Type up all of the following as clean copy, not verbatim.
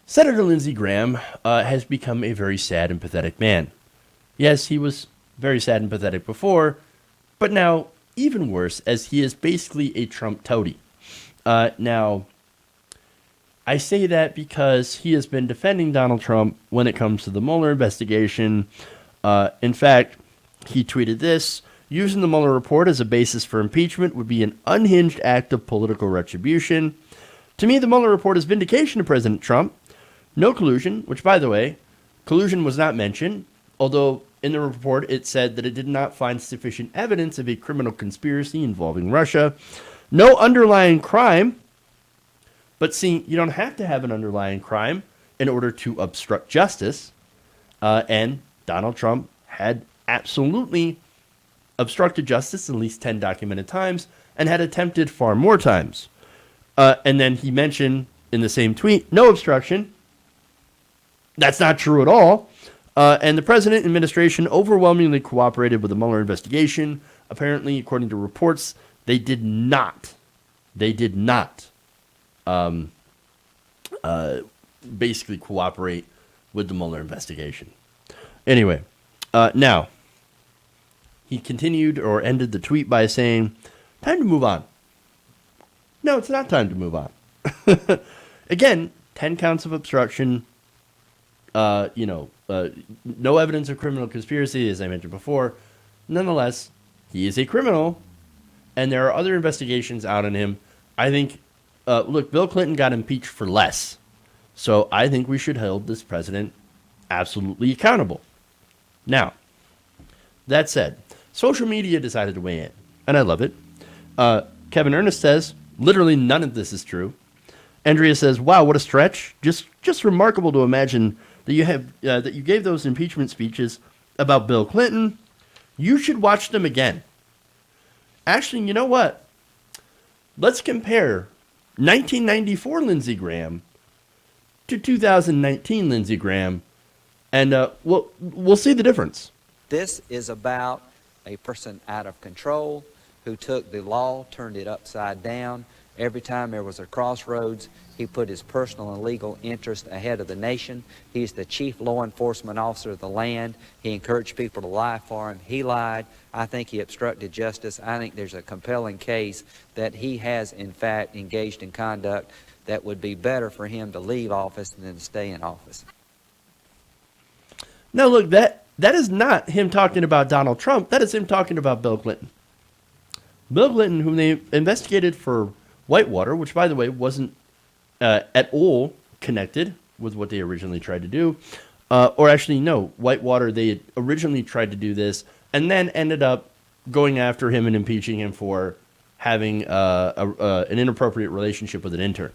Senator Lindsey Graham has become a very sad and pathetic man. Yes, he was very sad and pathetic before, but now even worse, as he is basically a Trump toady. Now, I say that because he has been defending Donald Trump when it comes to the Mueller investigation. In fact, he tweeted this: using the Mueller report as a basis for impeachment would be an unhinged act of political retribution. To me, the Mueller report is vindication of President Trump. No collusion, which, by the way, collusion was not mentioned, although in the report it said that it did not find sufficient evidence of a criminal conspiracy involving Russia. No underlying crime. But see, you don't have to have an underlying crime in order to obstruct justice. And Donald Trump had absolutely obstructed justice at least 10 documented times and had attempted far more times. And then he mentioned in the same tweet, no obstruction. That's not true at all. And the president and administration overwhelmingly cooperated with the Mueller investigation. Apparently, according to reports, they did not basically cooperate with the Mueller investigation. Anyway, now, he continued or ended the tweet by saying, time to move on. No, it's not time to move on. Again, 10 counts of obstruction, no evidence of criminal conspiracy, as I mentioned before. Nonetheless, he is a criminal, and there are other investigations out on him. I think, look, Bill Clinton got impeached for less. So I think we should hold this president absolutely accountable. Now, that said, social media decided to weigh in, and I love it. Kevin Ernest says, literally none of this is true. Andrea says, wow, what a stretch. Just remarkable to imagine that you gave those impeachment speeches about Bill Clinton. You should watch them again. Actually, you know what? Let's compare 1994 Lindsey Graham to 2019 Lindsey Graham, and we'll see the difference. This is about a person out of control who took the law, turned it upside down. Every time there was a crossroads, he put his personal and legal interest ahead of the nation. He's the chief law enforcement officer of the land. He encouraged people to lie for him. He lied. I think he obstructed justice. I think there's a compelling case that he has, in fact, engaged in conduct that would be better for him to leave office than to stay in office. Now, look, that is not him talking about Donald Trump. That is him talking about Bill Clinton. Bill Clinton, whom they investigated for Whitewater, which, by the way, wasn't at all connected with what they originally tried to do. Or actually, no, Whitewater, they had originally tried to do this and then ended up going after him and impeaching him for having an inappropriate relationship with an intern.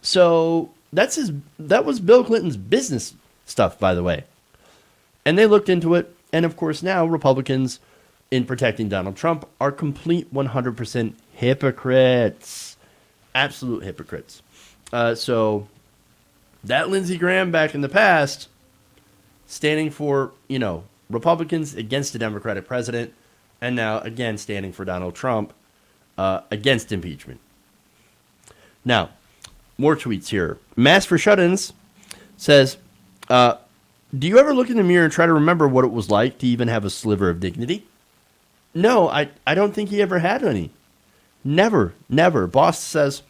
So that was Bill Clinton's business stuff, by the way. And they looked into it. And, of course, now Republicans, in protecting Donald Trump, are complete 100% hypocrites. Absolute hypocrites. So that Lindsey Graham back in the past, standing for, Republicans against the Democratic president, and now, again, standing for Donald Trump against impeachment. Now, more tweets here. Mass for Shut-ins says, do you ever look in the mirror and try to remember what it was like to even have a sliver of dignity? No, I don't think he ever had any. Never. Boss says,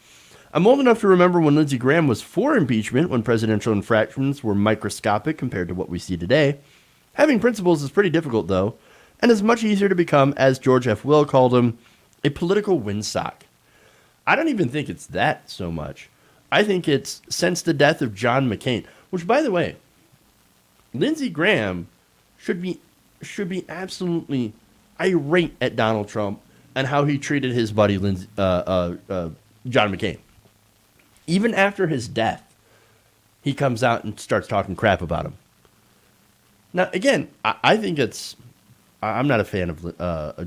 I'm old enough to remember when Lindsey Graham was for impeachment, when presidential infractions were microscopic compared to what we see today. Having principles is pretty difficult, though, and is much easier to become, as George F. Will called him, a political windsock. I don't even think it's that so much. I think it's since the death of John McCain, which, by the way, Lindsey Graham should be absolutely irate at Donald Trump and how he treated his buddy John McCain. Even after his death, he comes out and starts talking crap about him. Now, again, I think I'm not a fan of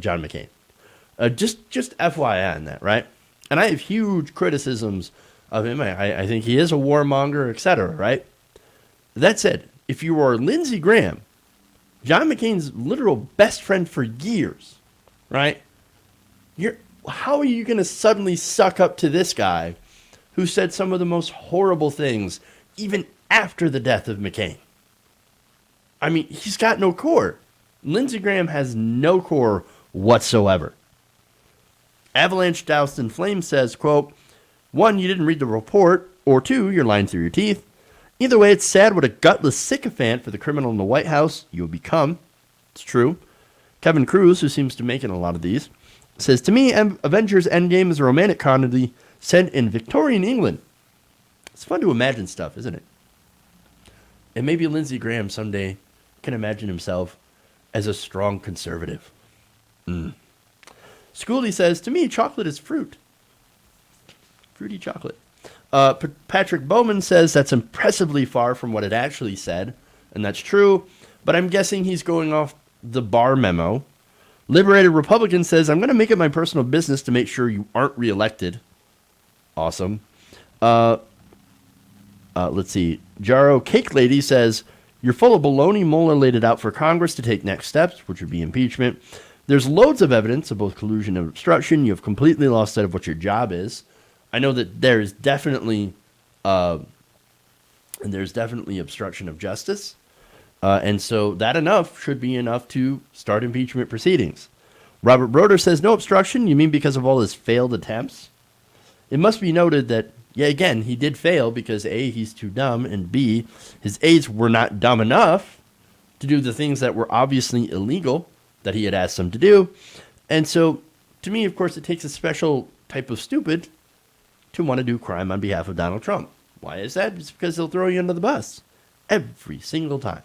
John McCain. Just FYI on that, right? And I have huge criticisms of him. I think he is a warmonger, etc., right? That said, if you are Lindsey Graham, John McCain's literal best friend for years, right? How are you going to suddenly suck up to this guy who said some of the most horrible things even after the death of McCain. I mean, he's got no core. Lindsey Graham has no core whatsoever. Avalanche Doused in Flames says, quote, 1, you didn't read the report, or 2, you're lying through your teeth. Either way, it's sad what a gutless sycophant for the criminal in the White House you will become. It's true. Kevin Cruz, who seems to make in a lot of these, says, to me, Avengers Endgame is a romantic comedy set in Victorian England. It's fun to imagine stuff, isn't it? And maybe Lindsey Graham someday can imagine himself as a strong conservative. Schoolie says, to me, chocolate is fruit. Fruity chocolate. Patrick Bowman says that's impressively far from what it actually said, and that's true, but I'm guessing he's going off the Barr memo. Liberated Republican says, I'm going to make it my personal business to make sure you aren't reelected. Awesome. Let's see. Jaro Cake Lady says, you're full of baloney. Mueller laid it out for Congress to take next steps, which would be impeachment. There's loads of evidence of both collusion and obstruction. You have completely lost sight of what your job is. I know that there's definitely obstruction of justice. And so that should be enough to start impeachment proceedings. Robert Broder says, no obstruction? You mean because of all his failed attempts? It must be noted that, yeah, again, he did fail because A, he's too dumb, and B, his aides were not dumb enough to do the things that were obviously illegal that he had asked them to do. And so, to me, of course, it takes a special type of stupid to want to do crime on behalf of Donald Trump. Why is that? It's because he'll throw you under the bus every single time.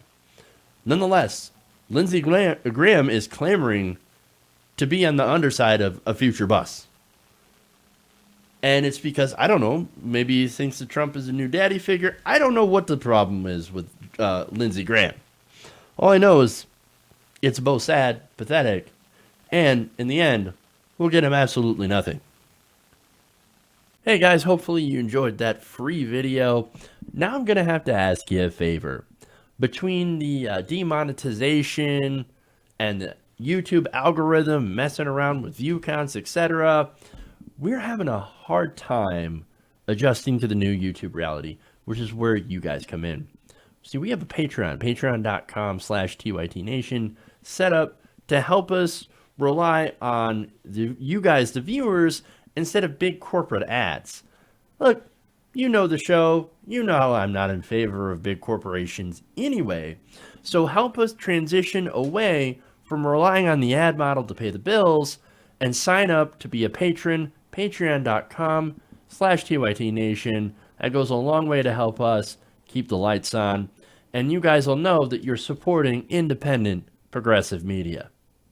Nonetheless, Lindsey Graham is clamoring to be on the underside of a future bus. And it's because, I don't know, maybe he thinks that Trump is a new daddy figure. I don't know what the problem is with Lindsey Graham. All I know is it's both sad, pathetic, and in the end, we'll get him absolutely nothing. Hey guys, hopefully you enjoyed that free video. Now I'm going to have to ask you a favor. Between the demonetization and the YouTube algorithm messing around with view counts, etc., we're having a hard time adjusting to the new YouTube reality, which is where you guys come in. See, we have a Patreon, patreon.com/TYTNation, set up to help us rely on you guys, the viewers, instead of big corporate ads. Look, you know the show. You know I'm not in favor of big corporations anyway. So help us transition away from relying on the ad model to pay the bills and sign up to be a patron, patreon.com/TYTNation. That goes a long way to help us keep the lights on. And you guys will know that you're supporting independent progressive media.